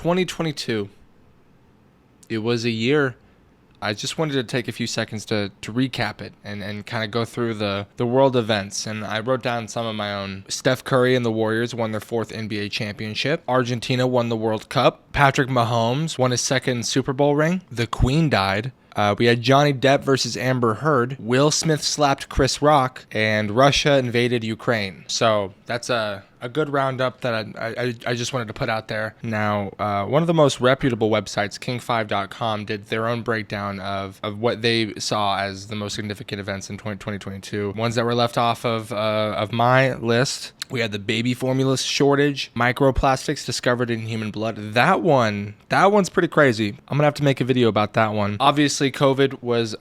2022. It was a year. I just wanted to take a few seconds to recap it and kind of go through the world events. And I wrote down some of my own. Steph Curry and the Warriors won their 4th NBA championship. Argentina won the World Cup. Patrick Mahomes won his 2nd Super Bowl ring. The Queen died. We had Johnny Depp versus Amber Heard. Will Smith slapped Chris Rock. And Russia invaded Ukraine. So that's a good roundup that I just wanted to put out there. Now, one of the most reputable websites, King5.com, did their own breakdown of what they saw as the most significant events in 2022. Ones that were left off of my list. We had the baby formula shortage, microplastics discovered in human blood. That one's pretty crazy. I'm gonna have to make a video about that one. Obviously, COVID was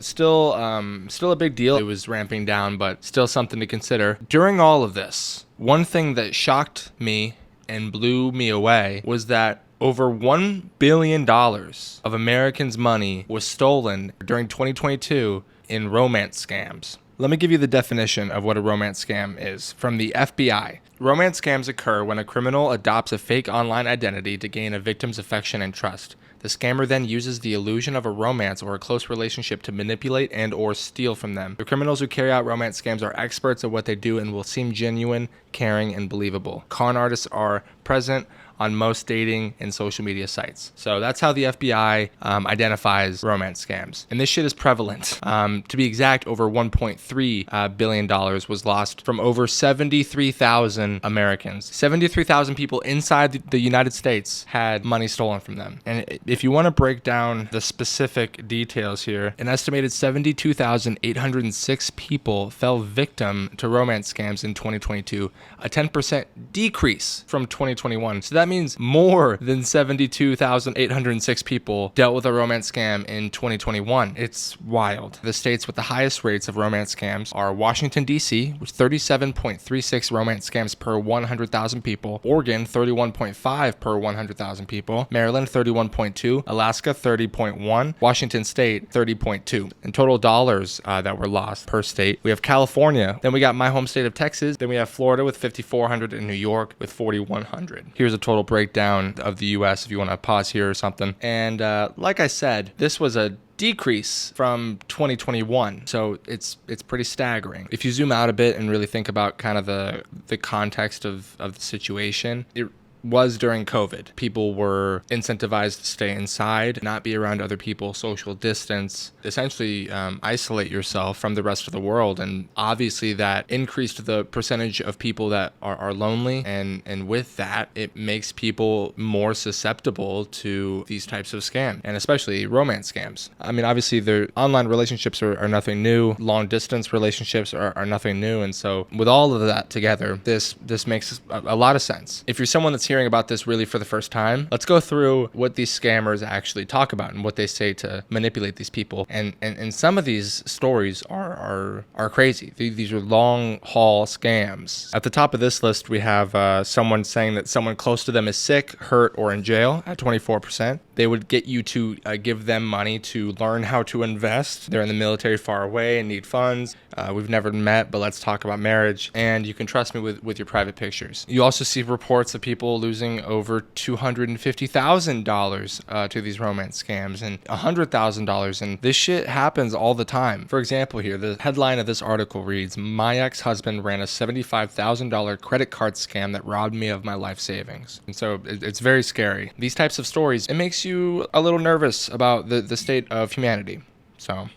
still a big deal. It was ramping down, but still something to consider. During all of this, one thing that shocked me and blew me away was that over $1 billion of Americans' money was stolen during 2022 in romance scams. Let me give you the definition of what a romance scam is from the FBI. Romance scams occur when a criminal adopts a fake online identity to gain a victim's affection and trust. The scammer then uses the illusion of a romance or a close relationship to manipulate and or steal from them. The criminals who carry out romance scams are experts at what they do and will seem genuine, caring, and believable. Con artists are present on most dating and social media sites. So that's how the FBI identifies romance scams. And this shit is prevalent. To be exact, over $1.3 billion was lost from over 73,000 Americans. 73,000 people inside the United States had money stolen from them. And if you want to break down the specific details here, an estimated 72,806 people fell victim to romance scams in 2022, a 10% decrease from 2021. So that means more than 72,806 people dealt with a romance scam in 2021. It's wild. The states with the highest rates of romance scams are Washington, D.C., with 37.36 romance scams per 100,000 people, Oregon, 31.5 per 100,000 people, Maryland, 31.2, Alaska, 30.1, Washington State, 30.2. In total dollars that were lost per state, we have California, then we got my home state of Texas, then we have Florida with 5,400 and New York with 4,100. Here's a total breakdown of the U.S. if you want to pause here or something. And like I said, this was a decrease from 2021. So it's pretty staggering. If you zoom out a bit and really think about kind of the context of the situation, it was during COVID. People were incentivized to stay inside, not be around other people, social distance, essentially isolate yourself from the rest of the world. And obviously that increased the percentage of people that are lonely. And with that, it makes people more susceptible to these types of scams, and especially romance scams. I mean, obviously their online relationships are nothing new. Long distance relationships are nothing new. And so with all of that together, this makes a lot of sense. If you're someone that's hearing about this really for the first time, let's go through what these scammers actually talk about and what they say to manipulate these people. And some of these stories are crazy. These are long haul scams. At the top of this list, we have someone saying that someone close to them is sick, hurt, or in jail at 24%. They would get you to give them money to learn how to invest. They're in the military far away and need funds. We've never met, but let's talk about marriage. And you can trust me with your private pictures. You also see reports of people losing over $250,000 to these romance scams and $100,000. And this shit happens all the time. For example, here, the headline of this article reads, "My ex-husband ran a $75,000 credit card scam that robbed me of my life savings." And so it's very scary. These types of stories, it makes you a little nervous about the state of humanity. So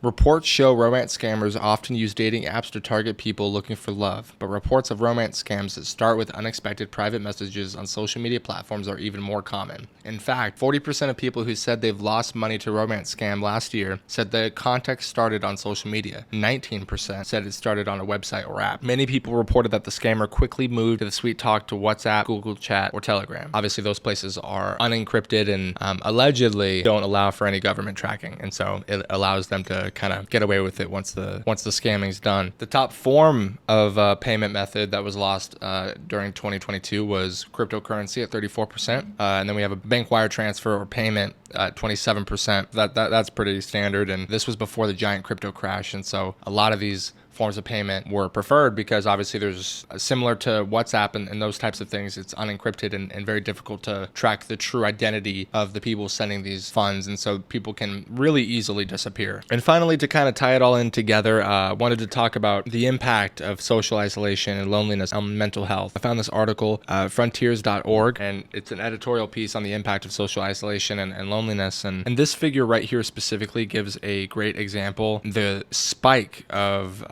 reports show romance scammers often use dating apps to target people looking for love, but reports of romance scams that start with unexpected private messages on social media platforms are even more common. In fact, 40% of people who said they've lost money to romance scam last year said the contact started on social media. 19% said it started on a website or app. Many people reported that the scammer quickly moved to the sweet talk to WhatsApp, Google Chat, or Telegram. Obviously, those places are unencrypted and allegedly don't allow for any government tracking, and so it allows them to kind of get away with it once the scamming's done. The top form of payment method that was lost during 2022 was cryptocurrency at 34%, and then we have a bank wire transfer or payment at 27%. That's pretty standard, and this was before the giant crypto crash, and so a lot of these forms of payment were preferred, because obviously there's similar to WhatsApp and those types of things, it's unencrypted and very difficult to track the true identity of the people sending these funds, and so people can really easily disappear. And finally, to kind of tie it all in together, I wanted to talk about the impact of social isolation and loneliness on mental health. I found this article, frontiers.org, and it's an editorial piece on the impact of social isolation and loneliness. And this figure right here specifically gives a great example. The spike of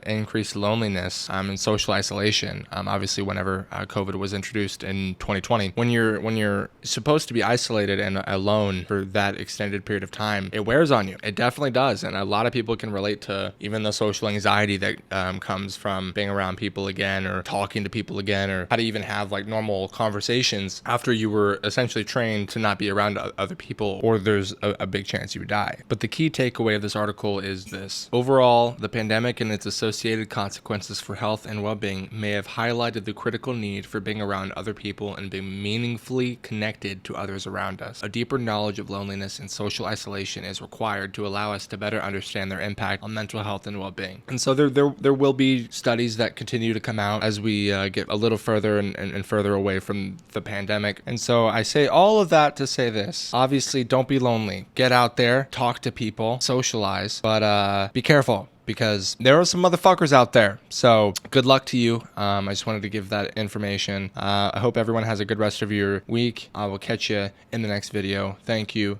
increased loneliness and social isolation, obviously whenever COVID was introduced in 2020, when you're supposed to be isolated and alone for that extended period of time, it wears on you. It definitely does. And a lot of people can relate to even the social anxiety that comes from being around people again, or talking to people again, or how to even have like normal conversations after you were essentially trained to not be around other people, or there's a big chance you would die. But the key takeaway of this article is this: overall, the pandemic and its associated consequences for health and well-being may have highlighted the critical need for being around other people and being meaningfully connected to others around us. A deeper knowledge of loneliness and social isolation is required to allow us to better understand their impact on mental health and well-being. And so there will be studies that continue to come out as we get a little further and further away from the pandemic. And so I say all of that to say this: obviously, don't be lonely. Get out there, talk to people, socialize, but be careful, because there are some motherfuckers out there. So good luck to you. I just wanted to give that information. I hope everyone has a good rest of your week. I will catch you in the next video. Thank you.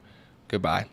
Goodbye.